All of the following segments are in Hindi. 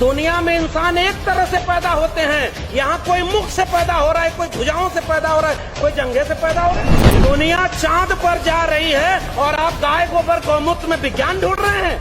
दुनिया में इंसान एक तरह से पैदा होते हैं, यहाँ कोई मुख से पैदा हो रहा है, कोई भुजाओं से पैदा हो रहा है, कोई जंघे से पैदा हो रहा है। दुनिया चांद पर जा रही है और आप गाय गोबर गौमूत्र में विज्ञान ढूंढ रहे हैं।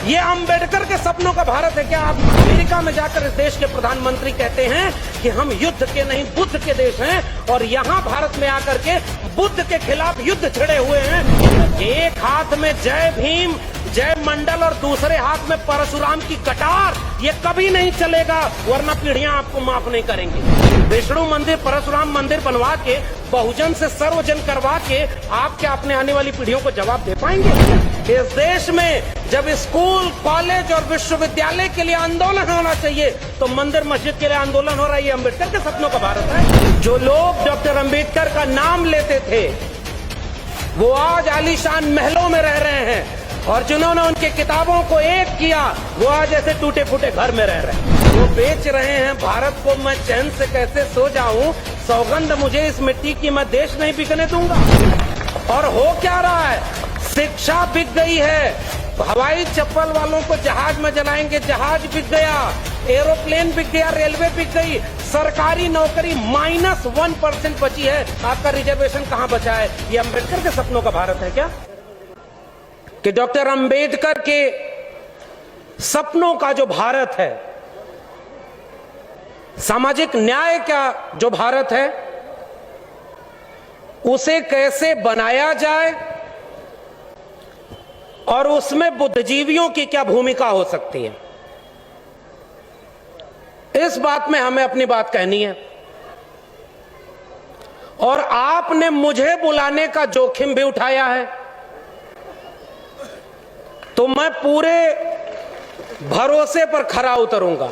ये अंबेडकर के सपनों का भारत है क्या? आप अमेरिका में जाकर इस देश के प्रधानमंत्री कहते हैं कि हम युद्ध के नहीं बुद्ध के देश हैं, और यहाँ भारत में आकर के बुद्ध के खिलाफ युद्ध छिड़े हुए हैं। एक हाथ में जय भीम जय मंडल और दूसरे हाथ में परशुराम की कटार, ये कभी नहीं चलेगा, वरना पीढ़ियां आपको माफ नहीं करेंगी। विष्णु मंदिर परशुराम मंदिर बनवा के बहुजन से सर्वजन करवा के आप क्या अपने आने वाली पीढ़ियों को जवाब दे पाएंगे? इस देश में जब स्कूल कॉलेज और विश्वविद्यालय के लिए आंदोलन होना चाहिए तो मंदिर मस्जिद के लिए आंदोलन हो रहा है। ये अम्बेडकर के सपनों का भारत है। जो लोग डॉक्टर अम्बेडकर का नाम लेते थे वो आज आलीशान महलों में रह रहे हैं, और जिन्होंने उनके किताबों को एक किया वो आज ऐसे टूटे फूटे घर में रह रहे हैं। वो बेच रहे हैं भारत को, मैं चैन से कैसे सो जाऊं, सौगंध मुझे इस मिट्टी की, मैं देश नहीं बिकने दूंगा। और हो क्या रहा है? शिक्षा बिक गई है, हवाई चप्पल वालों को जहाज में जलाएंगे, जहाज बिक गया, एरोप्लेन बिक गया, रेलवे बिक गई, सरकारी नौकरी -1% बची है। आपका रिजर्वेशन कहां बचा है? ये अम्बेडकर के सपनों का भारत है क्या? कि डॉक्टर अंबेडकर के सपनों का जो भारत है, सामाजिक न्याय का जो भारत है, उसे कैसे बनाया जाए और उसमें बुद्धिजीवियों की क्या भूमिका हो सकती है, इस बात में हमें अपनी बात कहनी है। और आपने मुझे बुलाने का जोखिम भी उठाया है, तो मैं पूरे भरोसे पर खरा उतरूंगा,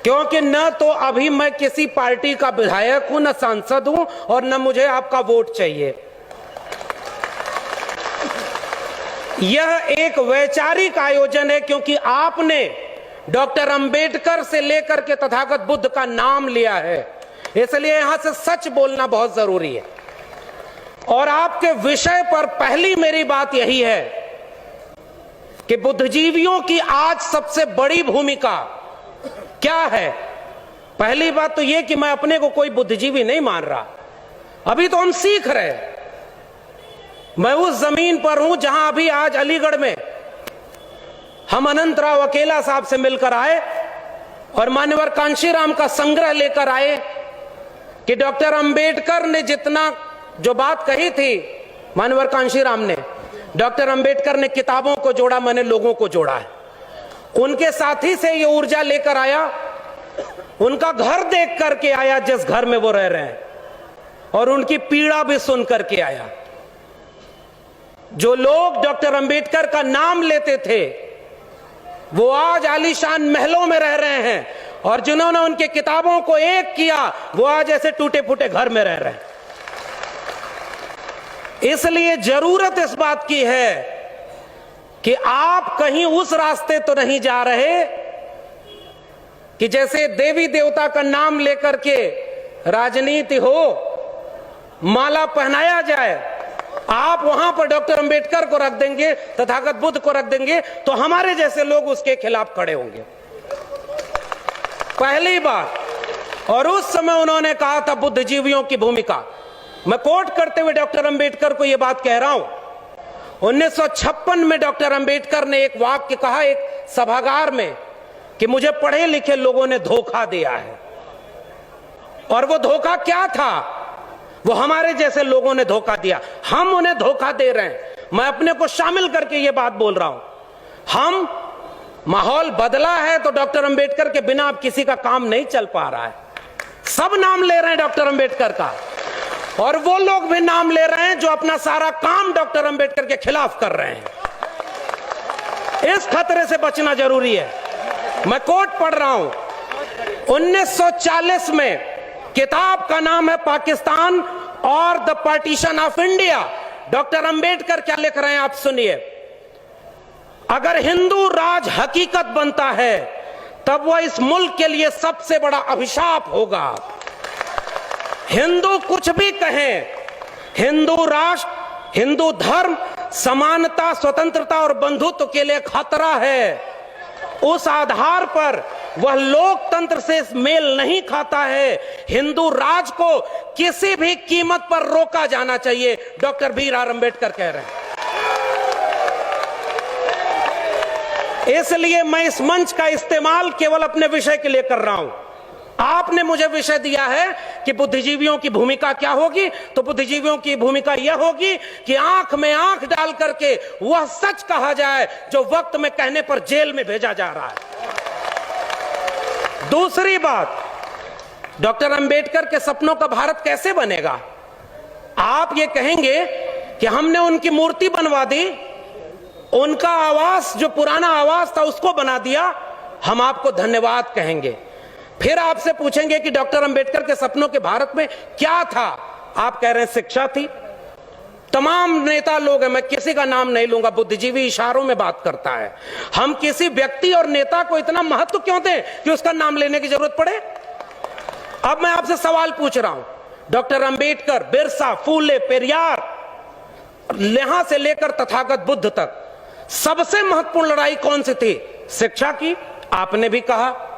क्योंकि न तो अभी मैं किसी पार्टी का विधायक हूं, न सांसद हूं, और न मुझे आपका वोट चाहिए। यह एक वैचारिक आयोजन है, क्योंकि आपने डॉक्टर अंबेडकर से लेकर के तथागत बुद्ध का नाम लिया है, इसलिए यहां से सच बोलना बहुत जरूरी है। और आपके विषय पर पहली मेरी बात यही है कि बुद्धिजीवियों की आज सबसे बड़ी भूमिका क्या है। पहली बात तो यह कि मैं अपने को कोई बुद्धिजीवी नहीं मान रहा, अभी तो हम सीख रहे। मैं उस जमीन पर हूं जहां अभी आज अलीगढ़ में हम अनंतराव अकेला साहब से मिलकर आए और मान्यवर कांशीराम का संग्रह लेकर आए कि डॉक्टर अंबेडकर ने जितना जो बात कही थी, मान्यवर कांशीराम ने, डॉक्टर अंबेडकर ने किताबों को जोड़ा, मैंने लोगों को जोड़ा है। उनके साथी से ये ऊर्जा लेकर आया, उनका घर देख करके आया जिस घर में वो रह रहे हैं, और उनकी पीड़ा भी सुन करके आया। जो लोग डॉक्टर अंबेडकर का नाम लेते थे वो आज आलीशान महलों में रह रहे हैं, और जिन्होंने उनके किताबों को एक किया वो आज ऐसे टूटे फूटे घर में रह रहे हैं। इसलिए जरूरत इस बात की है कि आप कहीं उस रास्ते तो नहीं जा रहे कि जैसे देवी देवता का नाम लेकर के राजनीति हो, माला पहनाया जाए, आप वहां पर डॉक्टर अंबेडकर को रख देंगे, तथागत बुद्ध को रख देंगे, तो हमारे जैसे लोग उसके खिलाफ खड़े होंगे, पहली बात। और उस समय उन्होंने कहा था बुद्धिजीवियों की भूमिका, मैं कोट करते हुए डॉक्टर अंबेडकर को यह बात कह रहा हूं। 1956 में डॉक्टर अंबेडकर ने एक वाक्य कहा एक सभागार में कि मुझे पढ़े लिखे लोगों ने धोखा दिया है। और वो धोखा क्या था? वो हमारे जैसे लोगों ने धोखा दिया, हम उन्हें धोखा दे रहे हैं। मैं अपने को शामिल करके ये बात बोल रहा हूं। हम माहौल बदला है तो डॉक्टर अंबेडकर के बिना अब किसी का काम नहीं चल पा रहा है। सब नाम ले रहे हैं डॉक्टर अंबेडकर का, और वो लोग भी नाम ले रहे हैं जो अपना सारा काम डॉक्टर अंबेडकर के खिलाफ कर रहे हैं। इस खतरे से बचना जरूरी है। मैं कोट पढ़ रहा हूं, 1940 में, किताब का नाम है पाकिस्तान और the partition of India. Doctor Ambedkar क्या लिख रहे हैं आप सुनिए। अगर हिंदू राज हकीकत बनता है तब वह इस मुल्क के लिए सबसे बड़ा अभिशाप होगा। हिंदू कुछ भी कहें, हिंदू राष्ट्र, हिंदू धर्म समानता, स्वतंत्रता और बंधुत्व के लिए खतरा है। उस आधार पर वह लोकतंत्र से मेल नहीं खाता है। हिंदू राज को किसी भी कीमत पर रोका जाना चाहिए, डॉक्टर BR अंबेडकर कह रहे हैं। इसलिए मैं इस मंच का इस्तेमाल केवल अपने विषय के लिए कर रहा हूं। आपने मुझे विषय दिया है कि बुद्धिजीवियों की भूमिका क्या होगी, तो बुद्धिजीवियों की भूमिका यह होगी कि आंख में आंख डाल करके वह सच कहा जाए जो वक्त में कहने पर जेल में भेजा जा रहा है। दूसरी बात, डॉक्टर अंबेडकर के सपनों का भारत कैसे बनेगा? आप ये कहेंगे कि हमने उनकी मूर्ति बनवा दी, उनका आवास जो पुराना आवास था उसको बना दिया, हम आपको धन्यवाद कहेंगे। फिर आपसे पूछेंगे कि डॉक्टर अंबेडकर के सपनों के भारत में क्या था? आप कह रहे हैं शिक्षा थी। तमाम नेता लोग हैं, मैं किसी का नाम नहीं लूंगा, बुद्धिजीवी इशारों में बात करता है। हम किसी व्यक्ति और नेता को इतना महत्व क्यों दें कि उसका नाम लेने की जरूरत पड़े? अब मैं आपसे सवाल पूछ रहा हूं, डॉक्टर अंबेडकर, बिरसा, फूले, पेरियार, यहां से लेकर तथागत बुद्ध तक सबसे महत्वपूर्ण लड़ाई कौन सी थी? शिक्षा की। आपने भी कहा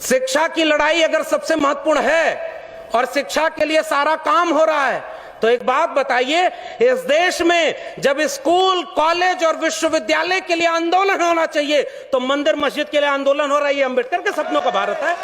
शिक्षा की लड़ाई अगर सबसे महत्वपूर्ण है और शिक्षा के लिए सारा काम हो रहा है, तो एक बात बताइए, इस देश में जब स्कूल, कॉलेज और विश्वविद्यालय के लिए आंदोलन होना चाहिए तो मंदिर मस्जिद के लिए आंदोलन हो रहा है। ये अंबेडकर के सपनों का भारत है।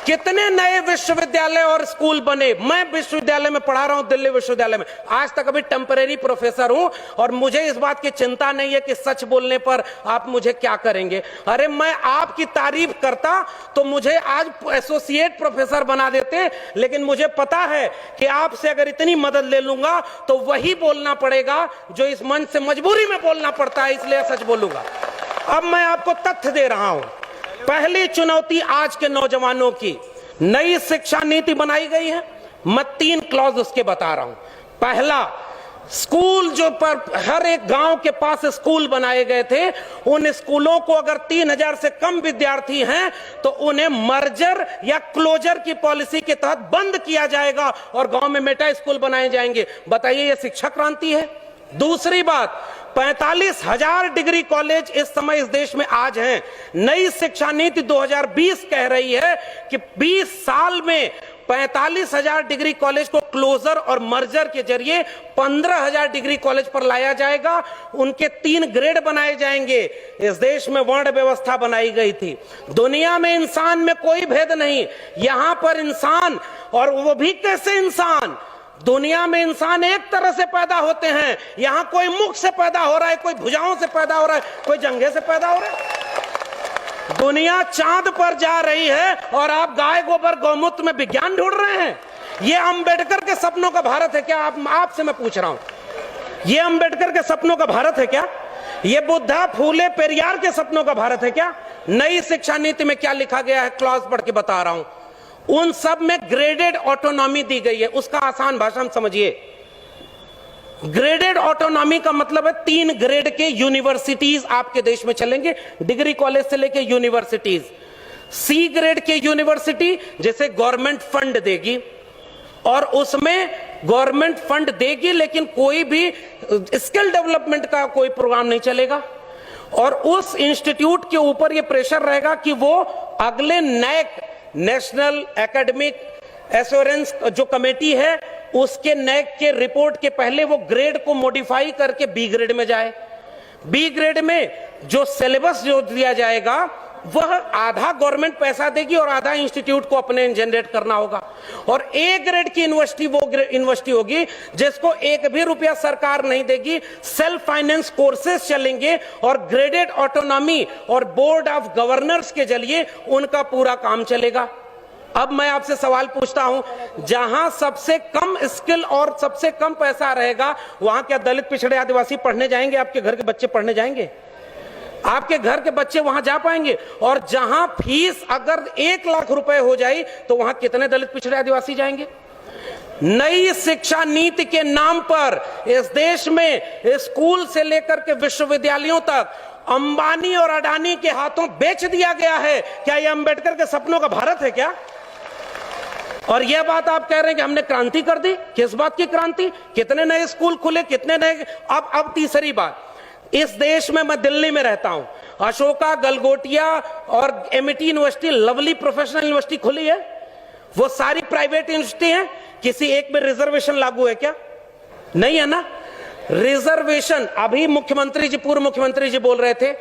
कितने नए विश्वविद्यालय और स्कूल बने? मैं विश्वविद्यालय में पढ़ा रहा हूं, दिल्ली विश्वविद्यालय में, आज तक अभी टेम्परेरी प्रोफेसर हूं और मुझे इस बात की चिंता नहीं है कि सच बोलने पर आप मुझे क्या करेंगे। अरे मैं आपकी तारीफ करता तो मुझे आज एसोसिएट प्रोफेसर बना देते, लेकिन मुझे पता है कि आपसे अगर इतनी मदद ले लूंगा तो वही बोलना पड़ेगा जो इस मंच से मजबूरी में बोलना पड़ता है, इसलिए सच बोलूंगा। अब मैं आपको तथ्य दे रहा हूं। पहली चुनौती आज के नौजवानों की, नई शिक्षा नीति बनाई गई है। मैं 3 क्लॉज उसके बता रहा हूं। पहला, स्कूल जो पर हर एक गांव के पास स्कूल बनाए गए थे, उन स्कूलों को अगर 3000 से कम विद्यार्थी हैं तो उन्हें मर्जर या क्लोजर की पॉलिसी के तहत बंद किया जाएगा और गांव में मेटा स्कूल बनाए जाएंगे। बताइए, यह शिक्षा क्रांति है? दूसरी बात, 45,000 डिग्री कॉलेज इस समय इस देश में आज हैं। नई शिक्षा नीति 2020 कह रही है कि 20 साल में 45,000 डिग्री कॉलेज को क्लोजर और मर्जर के जरिए 15,000 डिग्री कॉलेज पर लाया जाएगा। उनके 3 ग्रेड बनाए जाएंगे। इस देश में वर्ण व्यवस्था बनाई गई थी। दुनिया में इंसान में कोई भेद नहीं, यहां पर इंसान, और वो भी कैसे इंसान, दुनिया में इंसान एक तरह से पैदा होते हैं। यहां कोई मुख से पैदा हो रहा है, कोई भुजाओं से पैदा हो रहा है, कोई जंघे से पैदा हो रहा है। दुनिया चांद पर जा रही है और आप गाय गोबर गौमूत्र में विज्ञान ढूंढ रहे हैं। यह अंबेडकर के सपनों का भारत है क्या? आपसे मैं पूछ रहा हूं, यह अंबेडकर के सपनों का भारत है क्या? यह बुद्धा, फूले, पेरियार के सपनों का भारत है क्या? नई शिक्षा नीति में क्या लिखा गया है, क्लॉज पढ़ के बता रहा हूं। उन सब में ग्रेडेड ऑटोनॉमी दी गई है। उसका आसान भाषा में समझिए। ग्रेडेड ऑटोनॉमी का मतलब है 3 ग्रेड के यूनिवर्सिटीज आपके देश में चलेंगे, डिग्री कॉलेज से लेके यूनिवर्सिटीज। सी ग्रेड के यूनिवर्सिटी जैसे गवर्नमेंट फंड देगी, और उसमें गवर्नमेंट फंड देगी लेकिन कोई भी स्किल डेवलपमेंट का कोई प्रोग्राम नहीं चलेगा, और उस इंस्टीट्यूट के ऊपर यह प्रेशर रहेगा कि वो अगले नैक, नेशनल एकेडमिक एश्योरेंस जो कमेटी है, उसके नैक के रिपोर्ट के पहले वो ग्रेड को मॉडिफाई करके बी ग्रेड में जाए। बी ग्रेड में जो सिलेबस जो दिया जाएगा वह आधा गवर्नमेंट पैसा देगी और आधा इंस्टीट्यूट को अपने जनरेट करना होगा। और ए ग्रेड की यूनिवर्सिटी वो यूनिवर्सिटी होगी जिसको 1 भी रुपया सरकार नहीं देगी, सेल्फ फाइनेंस कोर्सेज चलेंगे और ग्रेडेड ऑटोनॉमी और बोर्ड ऑफ गवर्नर्स के जरिए उनका पूरा काम चलेगा। अब मैं आपसे सवाल पूछता हूं, जहां सबसे कम स्किल और सबसे कम पैसा रहेगा, वहां क्या दलित, पिछड़े, आदिवासी पढ़ने जाएंगे? आपके घर के बच्चे पढ़ने जाएंगे? आपके घर के बच्चे वहां जा पाएंगे? और जहां फीस अगर 1 लाख रुपए हो जाए तो वहां कितने दलित, पिछड़े, आदिवासी जाएंगे? नई शिक्षा नीति के नाम पर इस देश में स्कूल से लेकर के विश्वविद्यालयों तक अंबानी और अडानी के हाथों बेच दिया गया है। क्या यह अंबेडकर के सपनों का भारत है क्या? और यह बात आप कह रहे हैं कि हमने क्रांति कर दी। किस बात की क्रांति? कितने नए स्कूल खुले, कितने नए। अब तीसरी बात, इस देश में, मैं दिल्ली में रहता हूं, अशोका, गलगोटिया और MIT university, lovely professional university खुली है, वो सारी प्राइवेट यूनिवर्सिटी हैं। किसी एक में रिजर्वेशन लागू है क्या? नहीं है ना। रिजर्वेशन, अभी मुख्यमंत्री जी, पूर्व मुख्यमंत्री जी बोल रहे थे,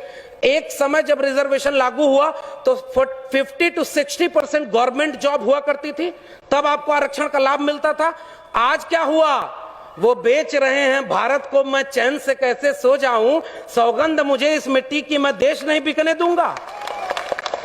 एक समय जब रिजर्वेशन लागू हुआ तो 50 to 60% गवर्नमेंट जॉब हुआ करती थी, तब आपको आरक्षण का लाभ मिलता था। आज क्या हुआ? वो बेच रहे हैं भारत को, मैं चैन से कैसे सो जाऊं, सौगंध मुझे इस मिट्टी की, मैं देश नहीं बिकने दूंगा।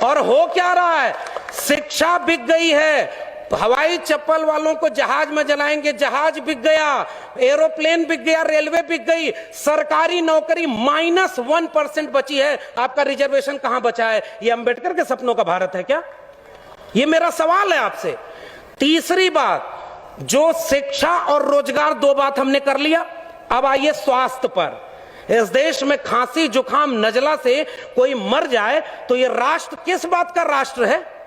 और हो क्या रहा है? शिक्षा बिक गई है। हवाई चप्पल वालों को जहाज में जलाएंगे, जहाज बिक गया, एरोप्लेन बिक गया, रेलवे बिक गई, सरकारी नौकरी -1% बची है। आपका रिजर्वेशन कहां बचा है? ये अंबेडकर के सपनों का भारत है क्या? ये मेरा सवाल है आपसे। तीसरी बात, जो शिक्षा और रोजगार, दो बात हमने कर लिया। अब आइए स्वास्थ्य पर। इस देश में खांसी, जुकाम, नजला से कोई मर जाए तो ये राष्ट्र किस बात का राष्ट्र है?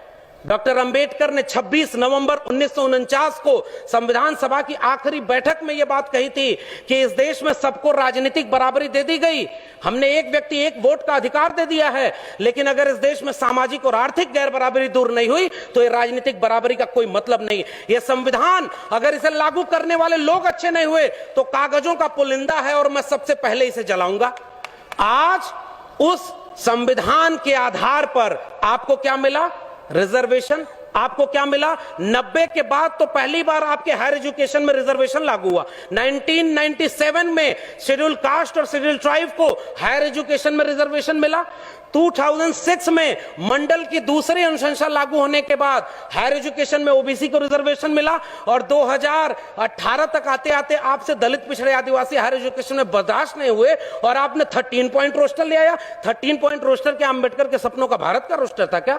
डॉक्टर अंबेडकर ने 26 नवंबर 1949 को संविधान सभा की आखिरी बैठक में यह बात कही थी कि इस देश में सबको राजनीतिक बराबरी दे दी गई। हमने एक व्यक्ति एक वोट का अधिकार दे दिया है, लेकिन अगर इस देश में सामाजिक और आर्थिक गैर बराबरी दूर नहीं हुई तो ये राजनीतिक बराबरी का कोई मतलब नहीं। यह संविधान, अगर इसे लागू करने वाले लोग अच्छे नहीं हुए तो कागजों का पुलिंदा है और मैं सबसे पहले इसे जलाऊंगा। आज उस संविधान के आधार पर आपको क्या मिला? रिजर्वेशन। आपको क्या मिला? 90 के बाद तो पहली बार आपके हायर एजुकेशन में रिजर्वेशन लागू हुआ। 1997 में शेड्यूल कास्ट और शेड्यूल ट्राइब को हायर एजुकेशन में रिजर्वेशन मिला। 2006 में मंडल की दूसरी अनुशंसा लागू होने के बाद हायर एजुकेशन में ओबीसी को रिजर्वेशन मिला। और 2018 तक आते आते आपसे दलित, पिछड़े, आदिवासी हायर एजुकेशन में बर्दाश्त नहीं हुए और आपने 13 पॉइंट रोस्टर ले आया। 13 पॉइंट रोस्टर क्या अम्बेडकर के सपनों का भारत का रोस्टर था क्या?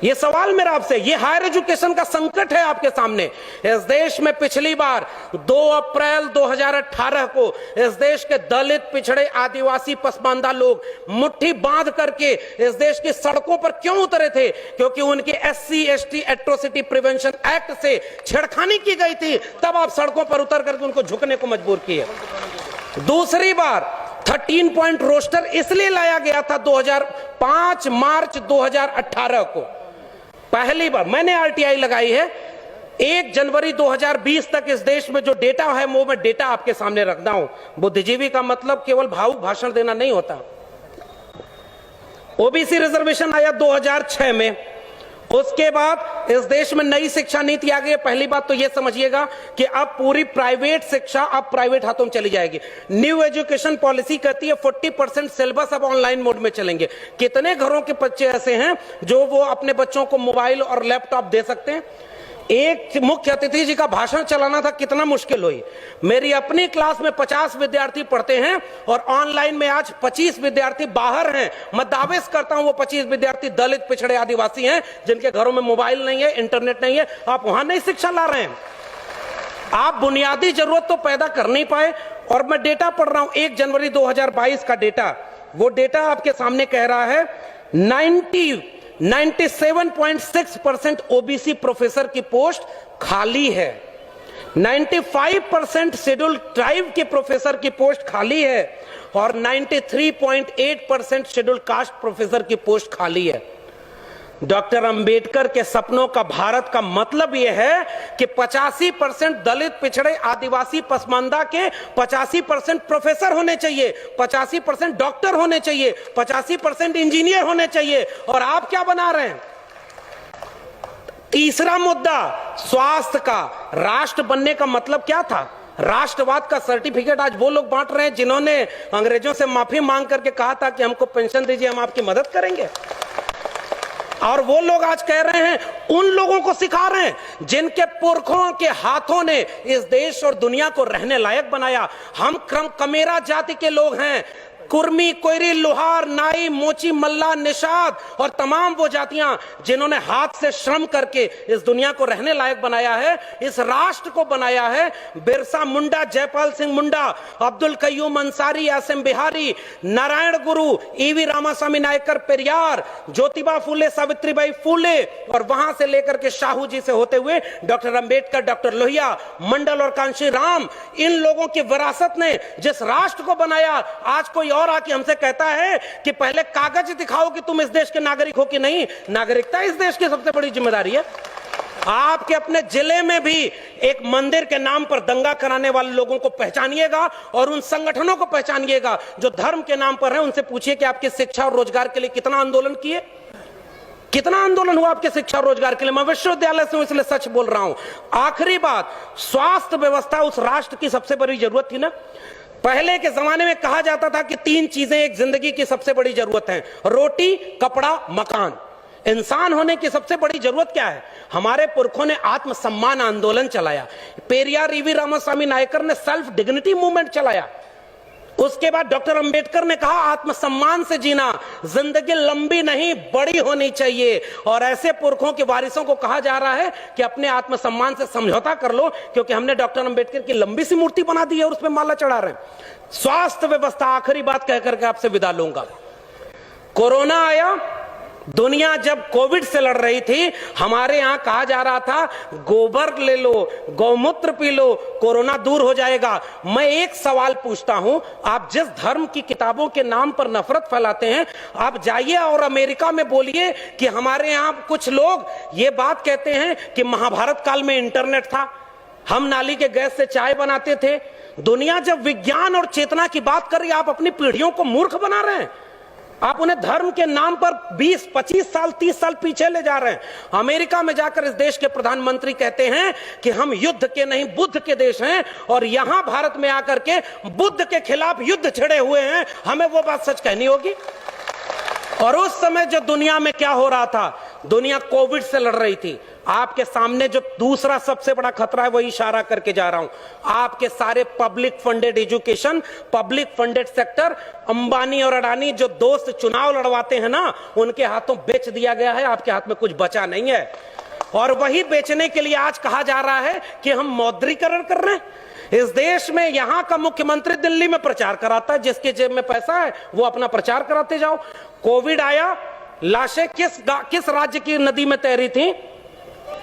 ये सवाल मेरा आपसे। ये हायर एजुकेशन का संकट है आपके सामने। इस देश में पिछली बार 2 अप्रैल 2018 को इस देश के दलित, पिछड़े, आदिवासी, पसमानदा लोग मुट्ठी बांध करके इस देश की सड़कों पर क्यों उतरे थे? क्योंकि उनके SC ST atrocity prevention act से छेड़खानी की गई थी। तब आप सड़कों पर उतर करके उनको झुकने को मजबूर किए। दूसरी बार 13 पॉइंट रोस्टर इसलिए लाया गया था 5 मार्च 2018 को। पहली बार मैंने RTI लगाई है। 1 जनवरी 2020 तक इस देश में जो डेटा है वो मैं डेटा आपके सामने रखता हूं। बुद्धिजीवी का मतलब केवल भावुक भाषण देना नहीं होता। ओबीसी रिजर्वेशन आया 2006 में। उसके बाद इस देश में नई शिक्षा नीति आ गई। पहली बात तो यह समझिएगा कि अब पूरी प्राइवेट शिक्षा अब प्राइवेट हाथों में चली जाएगी। न्यू एजुकेशन पॉलिसी कहती है 40% सिलेबस अब ऑनलाइन मोड में चलेंगे। कितने घरों के बच्चे ऐसे हैं जो वो अपने बच्चों को मोबाइल और लैपटॉप दे सकते हैं? एक मुख्य अतिथि जी का भाषण चलाना था, कितना मुश्किल हुई। मेरी अपनी क्लास में 50 विद्यार्थी पढ़ते हैं और ऑनलाइन में आज 25 विद्यार्थी बाहर हैं। मैं दावे करता हूं वो 25 विद्यार्थी दलित, पिछड़े, आदिवासी हैं जिनके घरों में मोबाइल नहीं है, इंटरनेट नहीं है। आप वहां नहीं शिक्षा ला रहे हैं। आप बुनियादी जरूरत तो पैदा कर नहीं पाए। और मैं डेटा पढ़ रहा हूं 1 जनवरी 2022 का डेटा। वो डेटा आपके सामने कह रहा है 97.6% ओबीसी प्रोफेसर की पोस्ट खाली है। 95% शेड्यूल ट्राइब के प्रोफेसर की पोस्ट खाली है और 93.8% शेड्यूल कास्ट प्रोफेसर की पोस्ट खाली है। डॉक्टर अंबेडकर के सपनों का भारत का मतलब यह है कि 85% दलित, पिछड़े, आदिवासी, पसमानदा के 85% प्रोफेसर होने चाहिए, 85% डॉक्टर होने चाहिए, 85% इंजीनियर होने चाहिए। और आप क्या बना रहे हैं? तीसरा मुद्दा स्वास्थ्य का। राष्ट्र बनने का मतलब क्या था? राष्ट्रवाद का सर्टिफिकेट आज वो लोग बांट रहे हैं जिन्होंने अंग्रेजों से माफी मांग करके कहा था कि हमको पेंशन दीजिए, हम आपकी मदद करेंगे। और वो लोग आज कह रहे हैं, उन लोगों को सिखा रहे हैं जिनके पुरखों के हाथों ने इस देश और दुनिया को रहने लायक बनाया। हम कमेरा जाति के लोग हैं। कुर्मी, कोयरी, लोहार, नाई, मोची, मल्ला, निषाद और तमाम वो जातियां जिन्होंने हाथ से श्रम करके इस दुनिया को रहने लायक बनाया है, इस राष्ट्र को बनाया है। बिरसा मुंडा, जयपाल सिंह मुंडा, अब्दुल कयूम अंसारी, आसिम बिहारी, नारायण गुरु, ईवी रामास्वामी नायकर, पेरियार, ज्योतिबा फूले, सावित्रीबाई फूले और वहां से लेकर के शाहू जी से होते हुए डॉक्टर अंबेडकर, डॉक्टर लोहिया, मंडल और कांशी राम, इन लोगों की विरासत ने जिस राष्ट्र को बनाया, आज कोई और आके हमसे कहता है कि पहले कागज दिखाओ कि तुम इस देश के नागरिक हो कि नहीं। नागरिकता इस देश की सबसे बड़ी जिम्मेदारी है। आपके अपने जिले में भी एक मंदिर के नाम पर दंगा कराने वाले लोगों को पहचानिएगा और उन संगठनों को पहचानिएगा जो धर्म के नाम पर हैं। उनसे पूछिए कि आपकी शिक्षा और रोजगार के लिए कितना आंदोलन किए, कितना आंदोलन हुआ आपके शिक्षा और रोजगार के लिए। मैं विश्वविद्यालय से हूं इसलिए सच बोल रहा हूं। आखिरी बात, स्वास्थ्य व्यवस्था उस राष्ट्र की सबसे बड़ी जरूरत थी ना। पहले के जमाने में कहा जाता था कि 3 चीजें एक जिंदगी की सबसे बड़ी जरूरत है, रोटी, कपड़ा, मकान। इंसान होने की सबसे बड़ी जरूरत क्या है? हमारे पुरखों ने आत्मसम्मान आंदोलन चलाया, पेरियार, ईवी रामास्वामी नायकर ने सेल्फ डिग्निटी मूवमेंट चलाया। उसके बाद डॉक्टर अंबेडकर ने कहा आत्मसम्मान से जीना, जिंदगी लंबी नहीं बड़ी होनी चाहिए। और ऐसे पुरखों के वारिसों को कहा जा रहा है कि अपने आत्मसम्मान से समझौता कर लो, क्योंकि हमने डॉक्टर अंबेडकर की लंबी सी मूर्ति बना दी है और उसमें माला चढ़ा रहे हैं। स्वास्थ्य व्यवस्था, आखिरी बात कहकर के आपसे विदा लूंगा। कोरोना आया, दुनिया जब कोविड से लड़ रही थी, हमारे यहां कहा जा रहा था गोबर ले लो, गौमूत्र पी लो, कोरोना दूर हो जाएगा। मैं एक सवाल पूछता हूं, आप जिस धर्म की किताबों के नाम पर नफरत फैलाते हैं, आप जाइए और अमेरिका में बोलिए कि हमारे यहां कुछ लोग ये बात कहते हैं कि महाभारत काल में इंटरनेट था, हम नाली के गैस से चाय बनाते थे। दुनिया जब विज्ञान और चेतना की बात कर रही है, आप अपनी पीढ़ियों को मूर्ख बना रहे हैं। आप उन्हें धर्म के नाम पर 20, 25 साल, 30 साल पीछे ले जा रहे हैं। अमेरिका में जाकर इस देश के प्रधानमंत्री कहते हैं कि हम युद्ध के नहीं बुद्ध के देश हैं, और यहां भारत में आकर के बुद्ध के खिलाफ युद्ध छिड़े हुए हैं। हमें वो बात सच कहनी होगी। और उस समय जो दुनिया में क्या हो रहा था, दुनिया कोविड से लड़ रही थी। आपके सामने जो दूसरा सबसे बड़ा खतरा है, वही इशारा करके जा रहा हूं। आपके सारे public funded education, public funded sector, Ambani और अडानी जो दोस्त चुनाव लड़वाते हैं ना, उनके हाथों बेच दिया गया है। आपके हाथ में कुछ बचा नहीं है। और वही बेचने के लिए आज कहा जा रहा है कि हम मौद्रीकरण कर रहे हैं। इस देश में यहां का मुख्यमंत्री दिल्ली में प्रचार कराता है, जिसके जेब में पैसा है वो अपना प्रचार कराते जाओ। कोविड आया, लाशें किस राज्य की नदी में तैरी थी?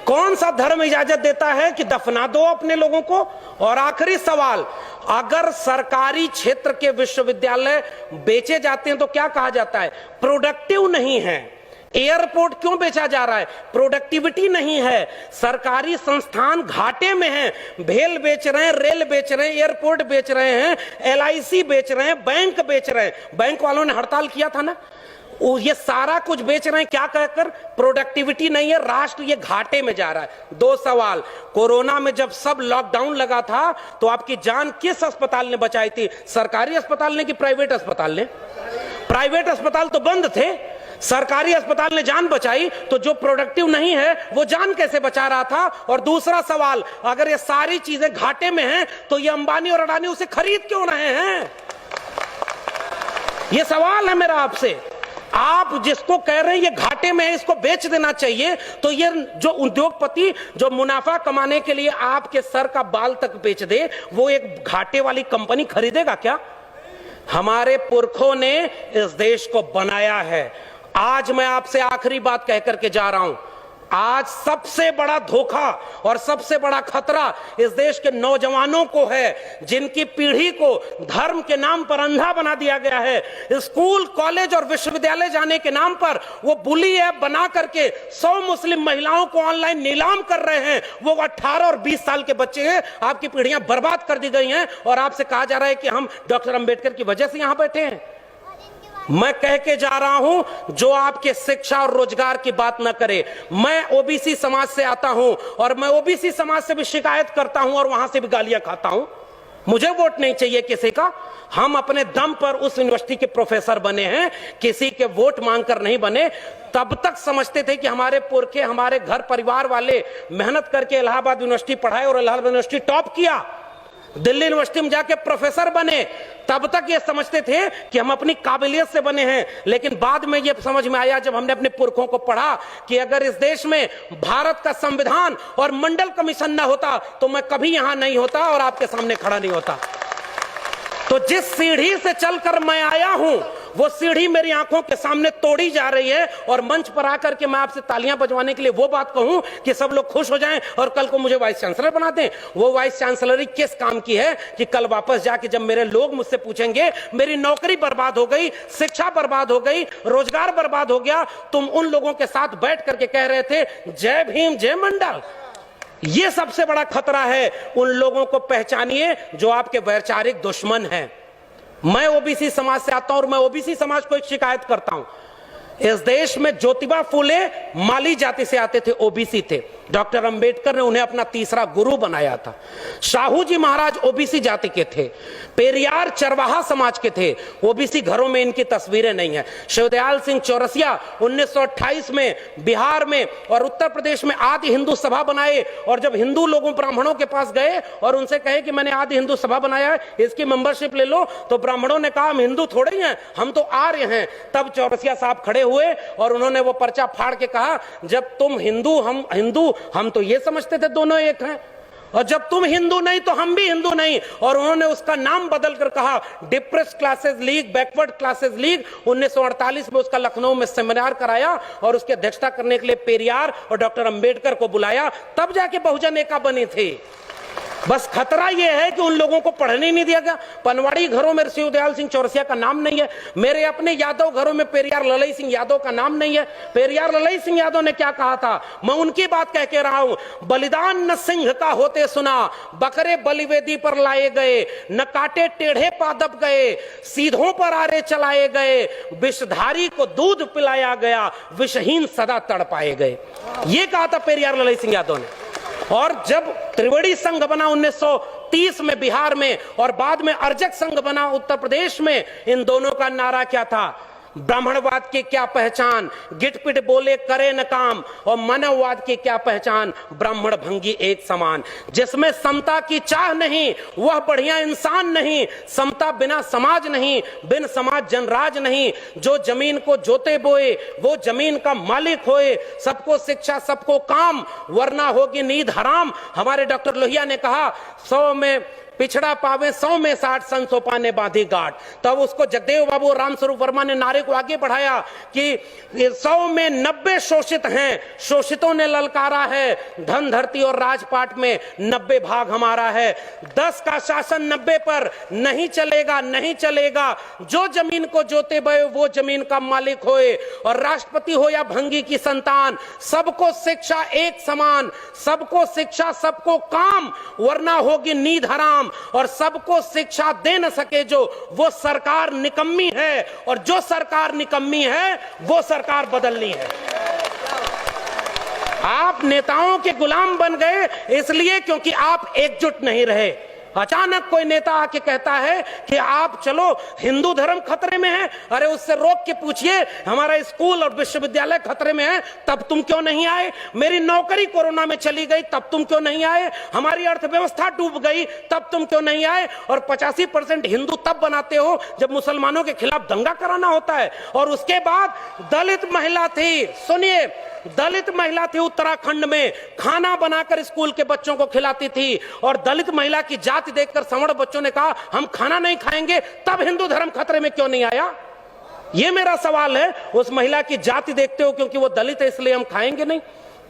कौन सा धर्म इजाजत देता है कि दफना दो अपने लोगों को? और आखिरी सवाल, अगर सरकारी क्षेत्र के विश्वविद्यालय बेचे जाते हैं तो क्या कहा जाता है? प्रोडक्टिव नहीं है। एयरपोर्ट क्यों बेचा जा रहा है? प्रोडक्टिविटी नहीं है। सरकारी संस्थान घाटे में हैं, भेल बेच रहे हैं, रेल बेच रहे हैं, एयरपोर्ट बेच रहे हैं, LIC बेच रहे हैं, बैंक बेच रहे हैं। बैंक वालों ने हड़ताल किया था ना, ये सारा कुछ बेच रहे हैं, क्या कहकर? प्रोडक्टिविटी नहीं है, राष्ट्र ये घाटे में जा रहा है। 2 सवाल, कोरोना में जब सब लॉकडाउन लगा था तो आपकी जान किस अस्पताल ने बचाई थी? सरकारी अस्पताल ने कि प्राइवेट अस्पताल ने? प्राइवेट अस्पताल तो बंद थे, सरकारी अस्पताल ने जान बचाई। तो जो प्रोडक्टिव नहीं है वो जान कैसे बचा रहा था? और दूसरा सवाल, अगर ये सारी चीजें घाटे में हैं तो ये अंबानी और अडानी उसे खरीद क्यों रहे हैं? ये सवाल है मेरा आपसे। आप जिसको कह रहे हैं ये घाटे में है, इसको बेच देना चाहिए, तो ये जो उद्योगपति जो मुनाफा कमाने के लिए आपके सर का बाल तक बेच दे, वो एक घाटे वाली कंपनी खरीदेगा क्या? हमारे पुरखों ने इस देश को बनाया है। आज मैं आपसे आखिरी बात कह करके जा रहा हूं, आज सबसे बड़ा धोखा और सबसे बड़ा खतरा इस देश के नौजवानों को है, जिनकी पीढ़ी को धर्म के नाम पर अंधा बना दिया गया है। स्कूल, कॉलेज और विश्वविद्यालय जाने के नाम पर वो बुली ऐप बना करके 100 मुस्लिम महिलाओं को ऑनलाइन नीलाम कर रहे हैं। वो 18 और 20 साल के बच्चे हैं। आपकी पीढ़ियां बर्बाद कर दी गई हैं और आपसे कहा जा रहा है कि हम डॉक्टर अंबेडकर की वजह से यहां बैठे हैं। मैं कह के जा रहा हूं, जो आपके शिक्षा और रोजगार की बात न करे। मैं ओबीसी समाज से आता हूं और मैं ओबीसी समाज से भी शिकायत करता हूं और वहां से भी गालियां खाता हूं। मुझे वोट नहीं चाहिए किसी का। हम अपने दम पर उस यूनिवर्सिटी के प्रोफेसर बने हैं, किसी के वोट मांगकर नहीं बने। तब तक समझते थे कि हमारे पुरखे, हमारे घर परिवार वाले मेहनत करके इलाहाबाद यूनिवर्सिटी पढ़ाए और इलाहाबाद यूनिवर्सिटी टॉप किया। दिल्ली यूनिवर्सिटी में जाके प्रोफेसर बने, तब तक ये समझते थे कि हम अपनी काबिलियत से बने हैं, लेकिन बाद में ये समझ में आया जब हमने अपने पुरखों को पढ़ा कि अगर इस देश में भारत का संविधान और मंडल कमीशन न होता तो मैं कभी यहां नहीं होता और आपके सामने खड़ा नहीं होता। तो जिस सीढ़ी से चलकर मैं आया हूं वो सीढ़ी मेरी आंखों के सामने तोड़ी जा रही है, और मंच पर आकर के मैं आपसे तालियां बजवाने के लिए वो बात कहूं कि सब लोग खुश हो जाएं और कल को मुझे वाइस चांसलर बना दें, वो वाइस चांसलरी किस काम की है कि कल वापस जाके जब मेरे लोग मुझसे पूछेंगे मेरी नौकरी बर्बाद हो गई, शिक्षा बर्बाद हो गई, रोजगार बर्बाद हो गया, तुम उन लोगों के साथ बैठ करके कह रहे थे जय भीम जय मंडल। ये सबसे बड़ा खतरा है। उन लोगों को पहचानिए जो आपके वैचारिक दुश्मन हैं। मैं ओबीसी समाज से आता हूं और मैं ओबीसी समाज को एक शिकायत करता हूं। इस देश में ज्योतिबा फूले माली जाति से आते थे, ओबीसी थे। डॉक्टर अंबेडकर ने उन्हें अपना तीसरा गुरु बनाया था। शाहू जी महाराज ओबीसी जाति के थे। पेरियार चरवाहा समाज के थे। ओबीसी घरों में इनकी तस्वीरें नहीं है। शिवदयाल सिंह चौरसिया 1928 में बिहार में और उत्तर प्रदेश में आदि हिंदू सभा बनाए, और जब हिंदू लोगों ब्राह्मणों के पास गए और उनसे कहे कि मैंने आदि हिंदू सभा बनाया है, इसकी मेंबरशिप ले लो, तो ब्राह्मणों ने कहा हम हिंदू थोड़े ही हैं, हम तो आर्य हैं। तब चौरसिया साहब खड़े हुए और उन्होंने वो पर्चा फाड़ के कहा जब तुम हिंदू हम हिंदू, हम तो ये समझते थे दोनों एक हैं, और जब तुम हिंदू नहीं तो हम भी हिंदू नहीं। और उन्होंने उसका नाम बदल कर कहा depressed classes league, backward classes league. 1948 में उसका लखनऊ में सेमिनार कराया और उसकी अध्यक्षता करने के लिए पेरियार और डॉक्टर अंबेडकर को बुलाया, तब जाके बहुजन एका बनी थी। बस खतरा यह है कि उन लोगों को पढ़ने नहीं दिया गया। पनवाड़ी घरों में शिवदयाल सिंह चौरसिया का नाम नहीं है। मेरे अपने यादव घरों में पेरियार ललई सिंह यादव का नाम नहीं है। पेरियार ललई सिंह यादव ने क्या कहा था, मैं उनकी बात कह के रहा हूं। बलिदान न सिंह का होते सुना, बकरे बलिवेदी पर लाए गए, न काटे टेढ़े पादप गए, सीधों पर आरे चलाए गए, विषधारी को दूध पिलाया गया, विषहीन सदा तड़पाए गए। ये कहा था पेरियार ललई सिंह यादव ने। और जब त्रिवेणी संघ बना 1930 में बिहार में, और बाद में अर्जक संघ बना उत्तर प्रदेश में, इन दोनों का नारा क्या था, ब्राह्मणवाद की क्या पहचान, गिटपिट बोले करे न काम, और मानववाद की क्या पहचान, ब्राह्मण भंगी एक समान। जिसमें समता की चाह नहीं वह बढ़िया इंसान नहीं, समता बिना समाज नहीं, बिन समाज जनराज नहीं। जो जमीन को जोते बोए वो जमीन का मालिक होए, सबको शिक्षा सबको काम, वरना होगी नींद हराम। हमारे डॉक्टर लोहिया ने कहा 100 में पिछड़ा पावे 100 में 60, सन सोपा ने बांधी गांठ। तब उसको जगदेव बाबू रामस्वरूप वर्मा ने नारे को आगे बढ़ाया कि 100 में 90 शोषित हैं, शोषितों ने ललकारा है, धन धरती और राजपाट में 90 भाग हमारा है। 10 का शासन 90 पर नहीं चलेगा, नहीं चलेगा। जो जमीन को जोते बे वो जमीन का मालिक होए, और राष्ट्रपति हो या भंगी की संतान, सबको शिक्षा एक समान, सबको शिक्षा सबको काम, वरना होगी नींद हराम। और सबको शिक्षा दे न सके जो, वो सरकार निकम्मी है, और जो सरकार निकम्मी है वो सरकार बदलनी है। आप नेताओं के गुलाम बन गए इसलिए क्योंकि आप एकजुट नहीं रहे। अचानक कोई नेता आके कहता है कि आप चलो हिंदू धर्म खतरे में है, अरे उससे रोक के पूछिए हमारा स्कूल और विश्वविद्यालय खतरे में है, तब तुम क्यों नहीं आए? मेरी नौकरी कोरोना में चली गई, तब तुम क्यों नहीं आए? हमारी अर्थव्यवस्था डूब गई, तब तुम क्यों नहीं आए? और 85% हिंदू तब बनाते हो जब मुसलमानों के खिलाफ दंगा कराना होता है। और उसके बाद दलित महिला थी, सुनिए, दलित महिला थी उत्तराखंड में, खाना बनाकर स्कूल के बच्चों को खिलाती थी, और दलित महिला की जाति देखकर सवर्ण बच्चों ने कहा हम खाना नहीं खाएंगे। तब हिंदू धर्म खतरे में क्यों नहीं आया? यह मेरा सवाल है। उस महिला की जाति देखते हो क्योंकि वो दलित है इसलिए हम खाएंगे नहीं?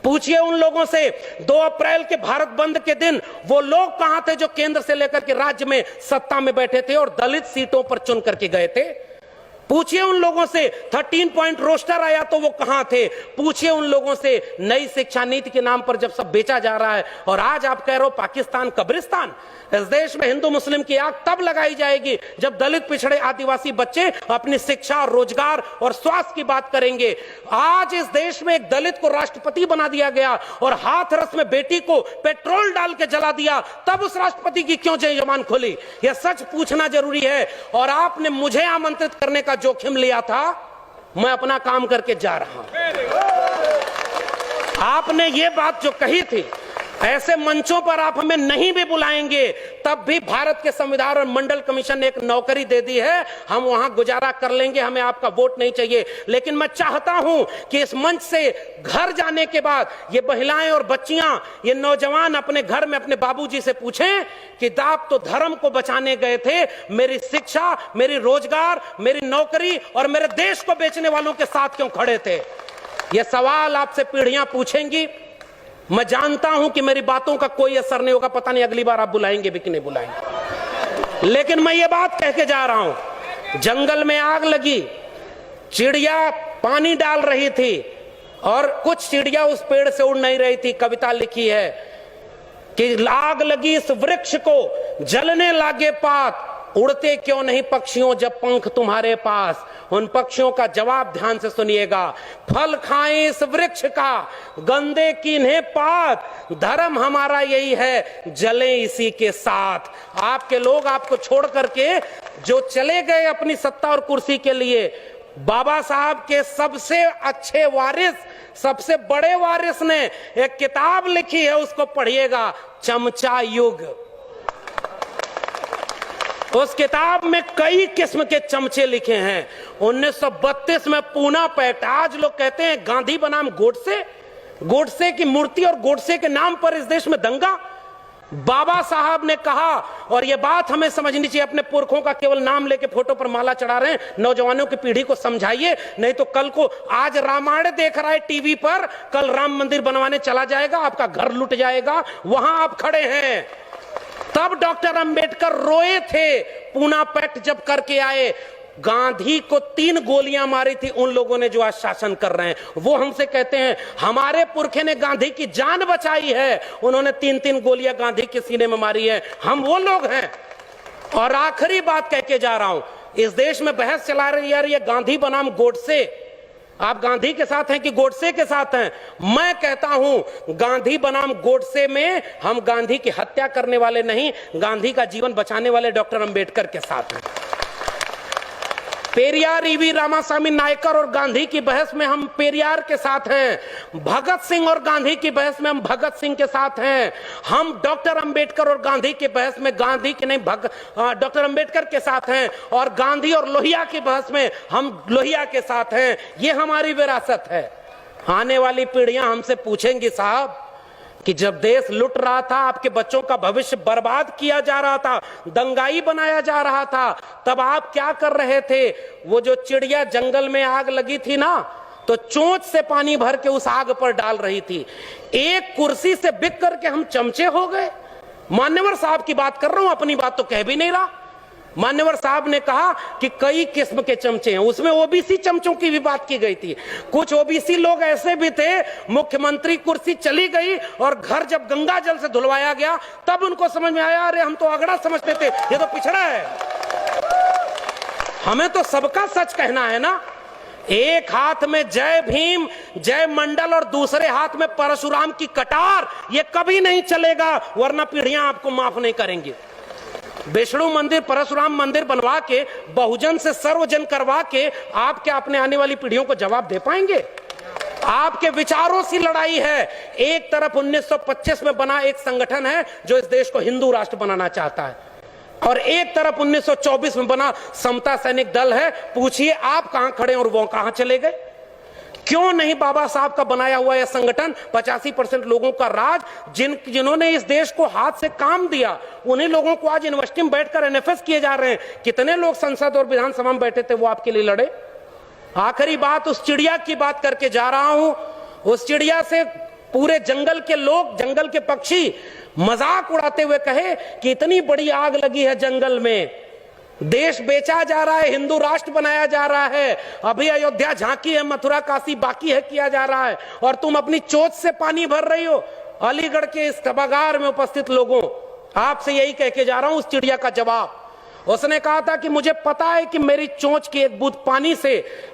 पूछिए उन लोगों से 2 अप्रैल के भारत बंद के दिन वो लोग कहां थे जो केंद्र से लेकर के राज्य में सत्ता में बैठे थे और दलित सीटों पर चुन करके गए थे? पूछिए उन लोगों से 13 पॉइंट रोस्टर आया तो वो कहां थे? पूछिए उन लोगों से नई शिक्षा नीति के नाम पर जब सब बेचा जा रहा है, और आज आप कह रहे हो पाकिस्तान कब्रिस्तान। इस देश में हिंदू मुस्लिम की आग तब लगाई जाएगी जब दलित पिछड़े आदिवासी बच्चे अपनी शिक्षा और रोजगार और स्वास्थ्य की बात करेंगे। आज इस देश में एक दलित को राष्ट्रपति बना दिया गया और हाथरस में बेटी को पेट्रोल डाल के जला दिया, तब उस राष्ट्रपति की क्यों जबान खुली? यह सच पूछना जरूरी है। और आपने मुझे आमंत्रित करने का जोखिम लिया था, मैं अपना काम करके जा रहा हूं। आपने ये बात जो कही थी, ऐसे मंचों पर आप हमें नहीं भी बुलाएंगे तब भी भारत के संविधान और मंडल कमीशन ने एक नौकरी दे दी है, हम वहां गुजारा कर लेंगे, हमें आपका वोट नहीं चाहिए। लेकिन मैं चाहता हूं कि इस मंच से घर जाने के बाद ये महिलाएं और बच्चियां, ये नौजवान अपने घर में अपने बाबूजी से पूछें कि आप तो धर्म को बचाने गए थे, मेरी शिक्षा, मेरी रोजगार, मेरी नौकरी और मेरे देश को बेचने वालों के साथ क्यों खड़े थे? ये सवाल आपसे पीढ़ियां पूछेंगी। मैं जानता हूं कि मेरी बातों का कोई असर नहीं होगा, पता नहीं अगली बार आप बुलाएंगे भी कि नहीं बुलाएंगे। लेकिन मैं ये बात कह के जा रहा हूं, जंगल में आग लगी, चिड़िया पानी डाल रही थी और कुछ चिड़िया उस पेड़ से उड़ नहीं रही थी। कविता लिखी है कि आग लगी इस वृक्ष को, जलने लागे पात, उड़ते क्यों नहीं पक्षियों जब पंख तुम्हारे पास। उन पक्षियों का जवाब ध्यान से सुनिएगा, फल खाएं इस वृक्ष का, गंदे कीन्हे पात, धर्म हमारा यही है, जले इसी के साथ। आपके लोग आपको छोड़ करके जो चले गए अपनी सत्ता और कुर्सी के लिए, बाबा साहब के सबसे अच्छे वारिस, सबसे बड़े वारिस ने एक किताब लिखी है, उसको पढ़िएगा, चमचा युग। उस किताब में कई किस्म के चमचे लिखे हैं। 1932 में पूना पैक्ट, आज लोग कहते हैं गांधी बनाम गोडसे, गोडसे की मूर्ति और गोडसे के नाम पर इस देश में दंगा। बाबा साहब ने कहा, और यह बात हमें समझनी चाहिए, अपने पुरखों का केवल नाम लेके फोटो पर माला चढ़ा रहे हैं, नौजवानों की पीढ़ी को समझाइए, नहीं तो कल को आज रामायण देख रहा है टीवी पर, कल राम मंदिर बनवाने चला जाएगा, आपका घर लुट जाएगा, वहां आप खड़े हैं। तब डॉक्टर अंबेडकर रोए थे, पूना पैक्ट जब करके आए। गांधी को 3 गोलियां मारी थी उन लोगों ने जो आज शासन कर रहे हैं। वो हमसे कहते हैं हमारे पुरखे ने गांधी की जान बचाई है, उन्होंने 3-3 गोलियां गांधी के सीने में मारी है, हम वो लोग हैं। और आखिरी बात कह के जा रहा हूं, इस देश में बहस चला रही है गांधी बनाम गोडसे, आप गांधी के साथ हैं कि गोडसे के साथ हैं? मैं कहता हूं गांधी बनाम गोडसे में हम गांधी की हत्या करने वाले नहीं, गांधी का जीवन बचाने वाले डॉक्टर अंबेडकर के साथ हैं। पेरियार ईवी रामास्वामी नायकर और गांधी की बहस में हम पेरियार के साथ हैं, भगत सिंह और गांधी की बहस में हम भगत सिंह के साथ हैं। हम डॉक्टर अंबेडकर और गांधी की बहस में गांधी के नहीं डॉक्टर अंबेडकर के साथ हैं, और गांधी और लोहिया की बहस में हम लोहिया के साथ हैं। ये हमारी विरासत है। आने वाली पीढ़ियां हमसे पूछेंगी साहब कि जब देश लुट रहा था, आपके बच्चों का भविष्य बर्बाद किया जा रहा था, दंगाई बनाया जा रहा था, तब आप क्या कर रहे थे? वो जो चिड़िया जंगल में आग लगी थी ना, तो चोंच से पानी भर के उस आग पर डाल रही थी। एक कुर्सी से बिक करके हम चमचे हो गए। मान्यवर साहब की बात कर रहा हूं, अपनी बात तो कह भी नहीं रहा। मान्यवर साहब ने कहा कि कई किस्म के चमचे हैं, उसमें ओबीसी चमचों की भी बात की गई थी। कुछ ओबीसी लोग ऐसे भी थे, मुख्यमंत्री कुर्सी चली गई और घर जब गंगा जल से धुलवाया गया तब उनको समझ में आया, अरे हम तो अगड़ा समझते थे, ये तो पिछड़ा है। हमें तो सबका सच कहना है ना। एक हाथ में जय भीम जय मंडल और दूसरे हाथ में परशुराम की कटार, ये कभी नहीं चलेगा, वरना पीढ़ियां आपको माफ नहीं करेंगी। विष्णु मंदिर, परशुराम मंदिर बनवा के, बहुजन से सर्वजन करवा के आप क्या अपने आने वाली पीढ़ियों को जवाब दे पाएंगे? आपके विचारों से लड़ाई है। एक तरफ 1925 में बना एक संगठन है जो इस देश को हिंदू राष्ट्र बनाना चाहता है, और एक तरफ 1924 में बना समता सैनिक दल है। पूछिए आप कहां खड़े और वो कहां चले गए? क्यों नहीं बाबा साहब का बनाया हुआ यह संगठन, 85% लोगों का राज, जिन्होंने इस देश को हाथ से काम दिया, उन्हीं लोगों को आज यूनिवर्सिटी में बैठकर एनएफएस किए जा रहे हैं। कितने लोग संसद और विधानसभा में बैठे थे, वो आपके लिए लड़े। आखिरी बात उस चिड़िया की बात करके जा रहा हूं। उस चिड़िया से पूरे जंगल के लोग, जंगल के पक्षी मजाक उड़ाते हुए कहे कि इतनी बड़ी आग लगी है जंगल में, देश बेचा जा रहा है, हिंदू राष्ट्र बनाया जा रहा है, अभी अयोध्या झांकी है, मथुरा काशी बाकी है किया जा रहा है, और तुम अपनी चोट से पानी भर रही हो। अलीगढ़ के इस सभागार में उपस्थित लोगों, आपसे यही कह के जा रहा हूं उस चिड़िया का जवाब। उसने कहा था कि मुझे पता है कि मेरी चोंच की एक बूंद पानी से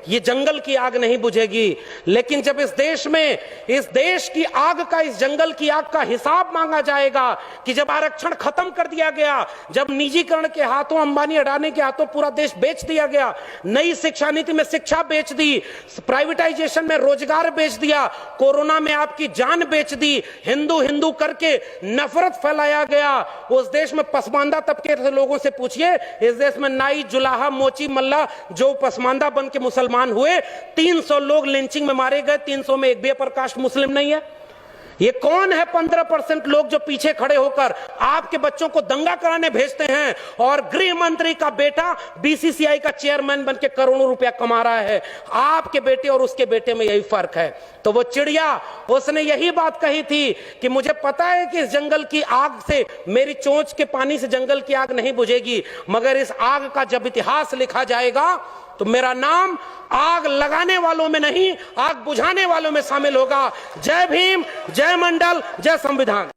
ये जंगल की आग नहीं बुझेगी, लेकिन जब इस देश में इस देश की आग का, इस जंगल की आग का हिसाब मांगा जाएगा कि जब आरक्षण खत्म कर दिया गया, जब निजीकरण के हाथों, अंबानी अडानी के हाथों पूरा देश बेच दिया गया, नई शिक्षा नीति में शिक्षा बेच दी, प्राइवेटाइजेशन में रोजगार बेच दिया, कोरोना में आपकी जान बेच दी, हिंदू हिंदू करके नफरत फैलाया गया, उस देश में पसमानदा तबके के लोगों से पूछिए, इस देश में नाई, जुलाहा, मोची, मल्ला जो पसमानदा बन के मुसलमान हुए, 300 लोग लिंचिंग में मारे गए, 300 में एक भी अपर कास्ट मुस्लिम नहीं है। ये कौन है 15% लोग जो पीछे खड़े होकर आपके बच्चों को दंगा कराने भेजते हैं, और गृह मंत्री का बेटा बीसीसीआई का चेयरमैन बनके करोड़ों रुपया कमा रहा है। आपके बेटे और उसके बेटे में यही फर्क है। तो वो चिड़िया, उसने यही बात कही थी कि मुझे पता है कि इस जंगल की आग से, मेरी चोंच के पानी से जंगल की आग नहीं बुझेगी, मगर इस आग का जब इतिहास लिखा जाएगा तो मेरा नाम आग लगाने वालों में नहीं, आग बुझाने वालों में शामिल होगा। जय भीम, जय मंडल, जय संविधान।